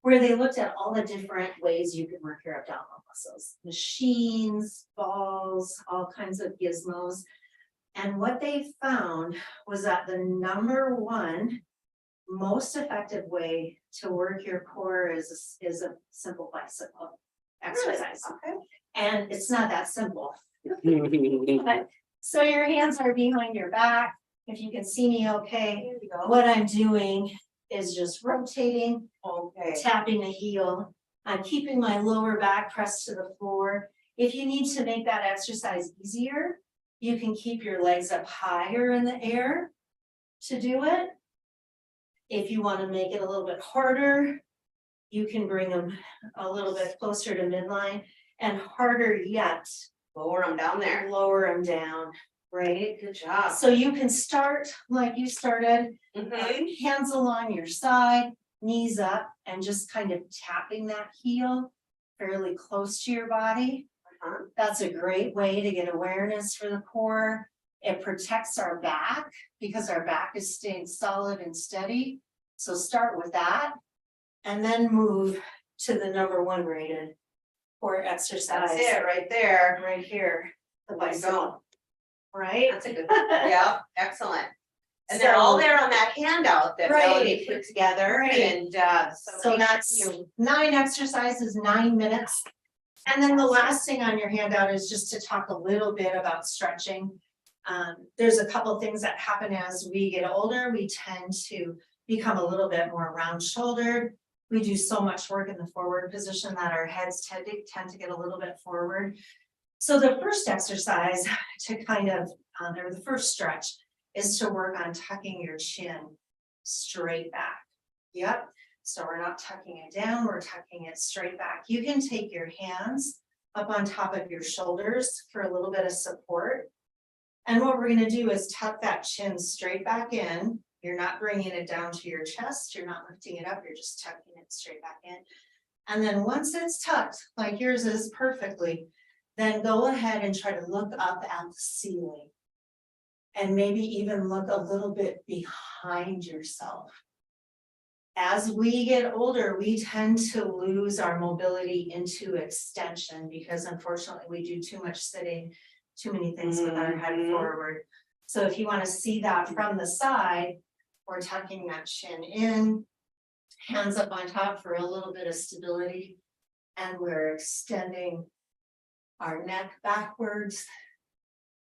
S5: where they looked at all the different ways you could work your abdominal muscles, machines, balls, all kinds of gizmos. And what they found was that the number one most effective way to work your core is a simple bicycle exercise.
S1: Okay.
S5: And it's not that simple. But, so your hands are behind your back. If you can see me okay,
S1: There you go.
S5: what I'm doing is just rotating,
S1: Okay.
S5: tapping the heel. I'm keeping my lower back pressed to the floor. If you need to make that exercise easier, you can keep your legs up higher in the air to do it. If you want to make it a little bit harder, you can bring them a little bit closer to midline, and harder yet,
S1: Lower them down there.
S5: lower them down, right?
S1: Good job.
S5: So you can start like you started,
S1: Mhm.
S5: hands along your side, knees up, and just kind of tapping that heel fairly close to your body.
S1: Uh-huh.
S5: That's a great way to get awareness for the core. It protects our back because our back is staying solid and steady. So start with that and then move to the number one rated core exercise.
S1: That's it right there.
S5: Right here, the
S1: There you
S5: bicycle,
S1: go.
S5: right?
S1: That's a good, yeah, excellent. And they're all there on that handout that Melanie
S5: Right.
S1: put together
S5: Right.
S1: and
S5: So that's 9 exercises, 9 minutes. And then the last thing on your handout is just to talk a little bit about stretching. There's a couple things that happen as we get older. We tend to become a little bit more round shouldered. We do so much work in the forward position that our heads tend to get a little bit forward. So the first exercise to kind of, or the first stretch is to work on tucking your chin straight back. Yep. So we're not tucking it down, we're tucking it straight back. You can take your hands up on top of your shoulders for a little bit of support. And what we're gonna do is tuck that chin straight back in. You're not bringing it down to your chest, you're not lifting it up, you're just tucking it straight back in. And then once it's tucked, like yours is perfectly, then go ahead and try to look up at the ceiling. And maybe even look a little bit behind yourself. As we get older, we tend to lose our mobility into extension because unfortunately we do too much sitting, too many things with our head forward. So if you want to see that from the side, we're tucking that chin in, hands up on top for a little bit of stability. And we're extending our neck backwards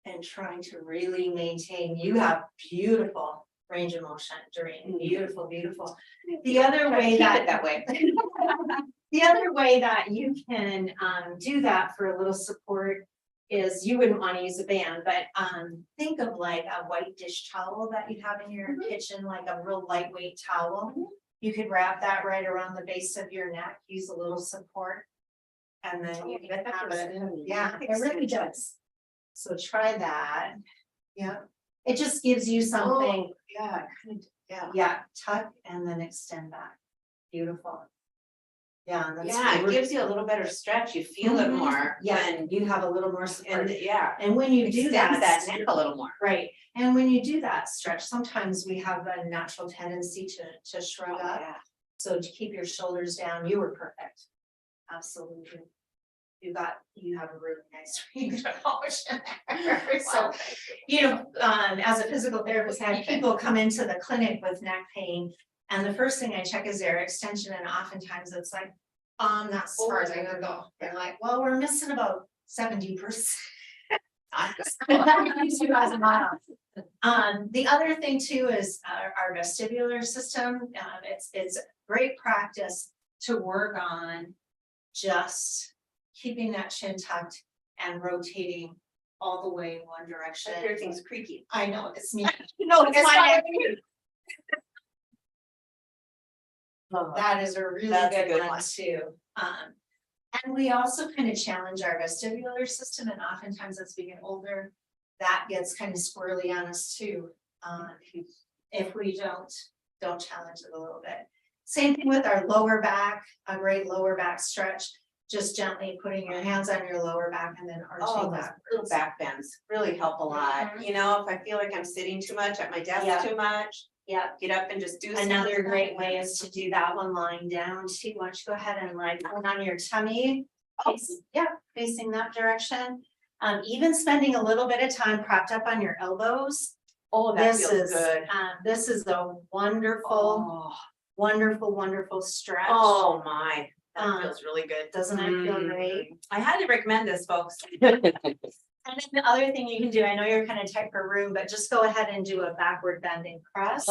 S5: and trying to really maintain, you have beautiful range of motion during, beautiful, beautiful. The other way
S1: Keep
S5: that.
S1: it that way.
S5: The other way that you can do that for a little support is you wouldn't want to use a band, but think of like a white dish towel that you have in your kitchen, like a real lightweight towel. You could wrap that right around the base of your neck, use a little support. And then you can have it. Yeah, it really does. So try that. Yeah, it just gives you something.
S1: Yeah, yeah.
S5: Yeah, tuck and then extend back. Beautiful. Yeah, that's.
S1: Yeah, it
S5: really-
S1: gives you a little better stretch, you feel it
S5: Mhm.
S1: more.
S5: Yeah,
S1: when-
S5: you have a little more support.
S1: And yeah,
S5: And when you do
S1: extends that
S5: that,
S1: neck a little more.
S5: right, and when you do that stretch, sometimes we have a natural tendency to shrug
S1: Oh,
S5: up.
S1: yeah.
S5: So to keep your shoulders down, you were perfect. Absolutely. You have a really nice range of motion there. So, you know, as a physical therapist, I have people come into the clinic with neck pain. And the first thing I check is their extension, and oftentimes it's like, that's as far as I can go. They're like, well, we're missing about 70%. That gives you guys a mile. The other thing too is our vestibular system. It's great practice to work on just keeping that chin tucked and rotating all the way in one direction.
S1: Everything's creaky.
S5: I know, it's me.
S6: No,
S5: It's
S6: my
S5: my That is a really
S1: That's a
S5: good
S1: good
S5: one too. And we also kind of challenge our vestibular system, and oftentimes as we get older, that gets kind of squirrely on us too. If we don't challenge it a little bit. Same thing with our lower back, a great lower back stretch, just gently putting your hands on your lower back and then
S1: Oh,
S5: arching
S1: those
S5: back.
S1: little back bends really help a lot. You know, if I feel like I'm sitting too much at my
S5: Yeah.
S1: desk too much,
S5: Yeah.
S1: get up and just do.
S5: Another
S1: something.
S5: great way is to do that one lying down too. Why don't you go ahead and lie down on your tummy? Facing that direction. Even spending a little bit of time propped up on your elbows.
S1: Oh, that
S5: This
S1: feels
S5: is,
S1: good.
S5: this is a wonderful, wonderful stretch.
S1: Oh, my,
S5: Um,
S1: that feels really good.
S5: Doesn't it feel great?
S1: I highly recommend this, folks.
S5: And then the other thing you can do, I know you're kind of tight for room, but just go ahead and do a backward bending press.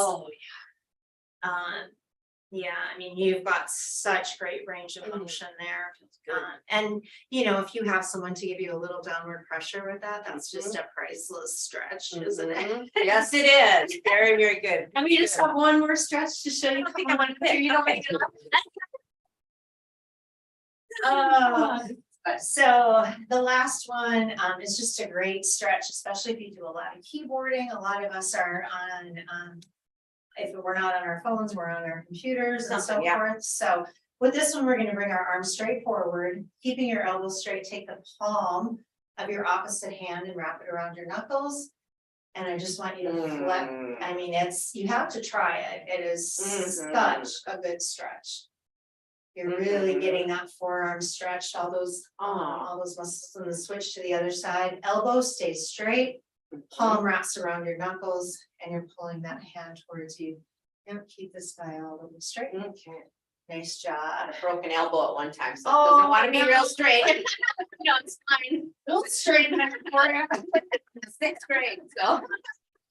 S5: Yeah, I mean, you've got such great range of motion there. And, you know, if you have someone to give you a little downward pressure with that, that's just a priceless stretch, isn't it?
S1: Yes, it is. Very, very good.
S5: And we just have one more stretch to show you.
S1: I don't think I want to put, you don't make it up.
S5: So the last one is just a great stretch, especially if you do a lot of keyboarding. A lot of us are on, if we're not on our phones, we're on our computers and so
S1: Something, yeah.
S5: forth. So with this one, we're gonna bring our arms straight forward, keeping your elbows straight, take the palm of your opposite hand and wrap it around your knuckles. And I just want you to flip. I mean, you have to try it. It is such a good stretch. You're really getting that forearm stretched, all those muscles, and the switch to the other side. Elbow stays straight, palm wraps around your knuckles, and you're pulling that hand towards you. And keep this guy all the way straight.
S1: Okay.
S5: Nice job.
S1: A broken elbow at one time, so it doesn't want to be real straight.
S2: No, it's fine.
S5: Don't straighten it forever.
S1: Sixth grade, so.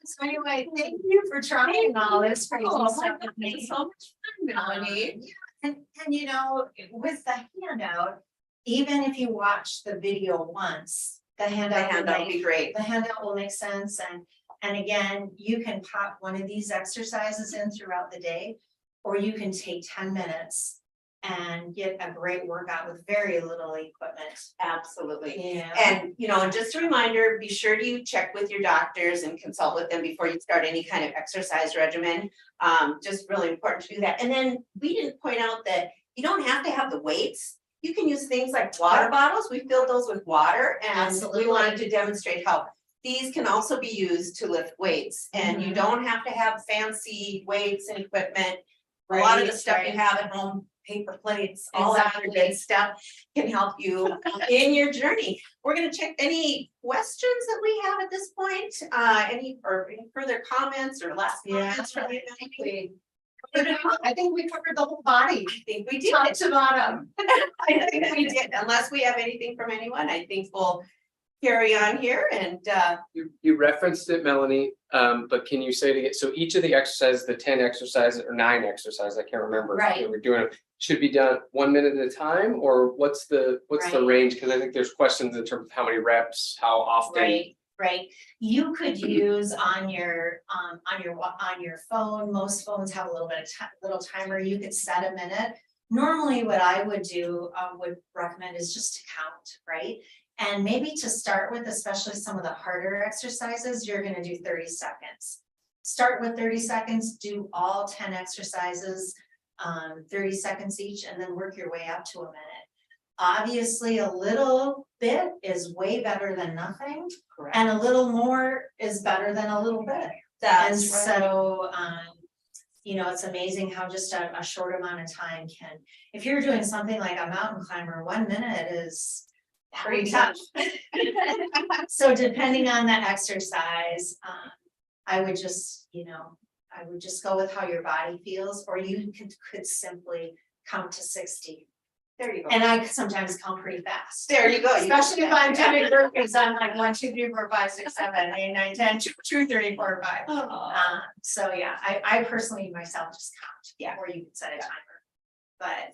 S5: So anyway, thank you for trying all this crazy
S1: Oh,
S5: stuff with me.
S1: It's so much fun, Melanie.
S5: And you know, with the handout, even if you watch the video once, the
S1: The
S5: handout will
S1: handout would
S5: make,
S1: be great.
S5: the handout will make sense. And again, you can pop one of these exercises in throughout the day, or you can take 10 minutes and get a great workout with very little equipment.
S1: Absolutely.
S5: Yeah.
S1: And, and just a reminder, be sure to check with your doctors and consult with them before you start any kind of exercise regimen. Just really important to do that. And then we didn't point out that you don't have to have the weights. You can use things like water bottles. We filled those with water, and
S5: Absolutely.
S1: we wanted to demonstrate how these can also be used to lift weights, and you don't have to have fancy weights and equipment. A lot of the
S5: Right,
S1: stuff you
S5: right.
S1: have at home, paper plates, all that other
S5: Exactly.
S1: good stuff can help you in your journey. We're gonna check any questions that we have at this point, any further comments or last
S5: Yeah.
S1: comments from you?
S4: I think we covered the whole body.
S1: I think we did.
S4: Top to bottom.
S1: I think we did, unless we have anything from anyone, I think we'll carry on here and,
S3: You referenced it, Melanie, but can you say it again? So each of the exercises, the 10 exercises or 9 exercises, I can't remember.
S5: Right.
S3: We're doing it, should be done 1 minute at a time, or what's the
S5: Right.
S3: range? Because I think there's questions in terms of how many reps, how often.
S5: Right, right. You could use on your phone, most phones have a little bit of little timer, you could set a minute. Normally, what I would do, would recommend is just to count, right? And maybe to start with, especially some of the harder exercises, you're gonna do 30 seconds. Start with 30 seconds, do all 10 exercises, 30 seconds each, and then work your way up to a minute. Obviously, a little bit is way better than nothing, and a little more is better than a little bit. And
S1: that's right.
S5: so, it's amazing how just a short amount of time can, if you're doing something like a mountain climber, 1 minute is pretty tough. So depending on the exercise, I would just go with how your body feels, or you could simply count to 60.
S1: There you go.
S5: And I sometimes count pretty fast.
S1: There you go. You can-
S5: Especially if I'm doing burpees, I'm like 1, 2, 3, 4, 5, 6, 7, 8, 9, 10, 2, 3, 4, 5. So yeah, I personally myself just count.
S1: Yeah.
S5: Or you could set a timer. But,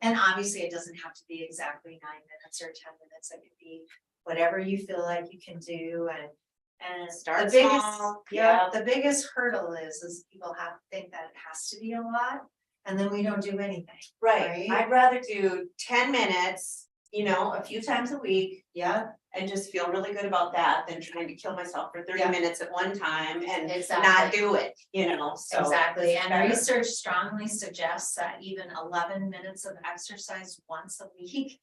S5: and obviously it doesn't have to be exactly 9 minutes or 10 minutes. It could be whatever you feel like you can do, and
S1: Start
S5: the biggest,
S1: small,
S5: yeah, the biggest hurdle is people think that it has to be a lot, and then we don't do anything.
S1: Right,
S5: Right.
S1: I'd rather do 10 minutes, a few times a week,
S5: Yeah,
S1: and just feel really good about that than trying to kill myself for 30
S5: Yeah.
S1: minutes at one time and not
S5: exactly.
S1: do it, so.
S5: Exactly, and
S1: better.
S5: research strongly suggests that even 11 minutes of exercise once a week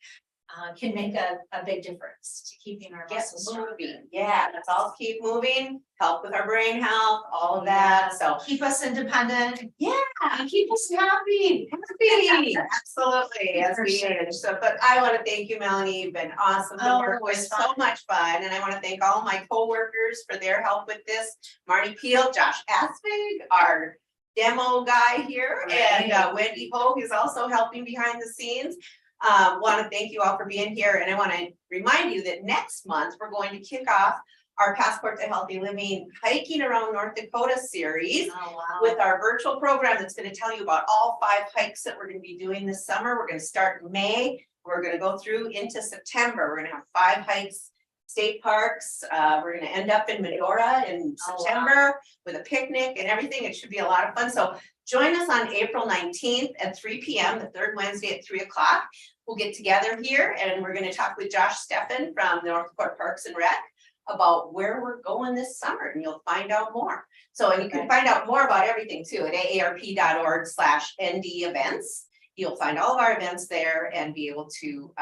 S5: can make a big difference to keeping our
S1: Get
S5: muscles strong.
S1: moving, yeah, let's all keep moving, help with our brain health, all of that, so.
S5: Keep us independent.
S1: Yeah, keep us happy, absolutely, as we age, so, but I wanna thank you, Melanie, you've been awesome to
S5: Oh,
S1: work
S5: it
S1: with,
S5: was
S1: so
S5: fun.
S1: much fun, and I wanna thank all my coworkers for their help with this. Marty Peel, Josh Aspig, our demo guy here, and Wendy Hogue is also helping behind the scenes. Wanna thank you all for being here, and I wanna remind you that next month, we're going to kick off our Passport to Healthy Living Hiking Around North Dakota series
S5: Oh, wow.
S1: with our virtual program that's gonna tell you about all 5 hikes that we're gonna be doing this summer. We're gonna start in May, we're gonna go through into September, we're gonna have 5 hikes, state parks, we're gonna end up in Medora in
S5: Oh, wow.
S1: September with a picnic and everything. It should be a lot of fun, so join us on April 19th at 3 p.m., the third Wednesday at 3 o'clock. We'll get together here and we're gonna talk with Josh Steffen from North Dakota Parks and Rec about where we're going this summer, and you'll find out more. So, and you can find out more about everything too at aarp.org/nd events. You'll find all of our events there and be able to,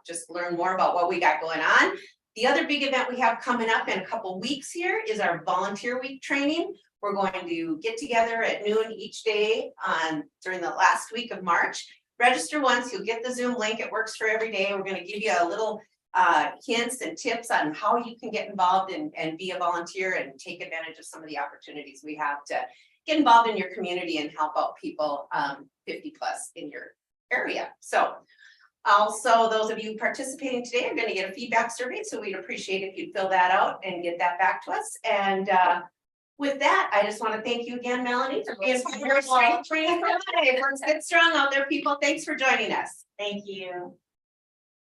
S1: just learn more about what we got going on. The other big event we have coming up in a couple weeks here is our volunteer week training. We're going to get together at noon each day during the last week of March. Register once, you'll get the Zoom link. It works for every day. We're gonna give you a little hints and tips on how you can get involved and be a volunteer and take advantage of some of the opportunities we have to get involved in your community and help out people 50 plus in your area. So also, those of you participating today are going to get a feedback survey, so we'd appreciate if you'd fill that out and get that back to us. And with that, I just want to thank you again, Melanie, for being part of our strength training for today. Everyone's good strong out there, people. Thanks for joining us.
S5: Thank you.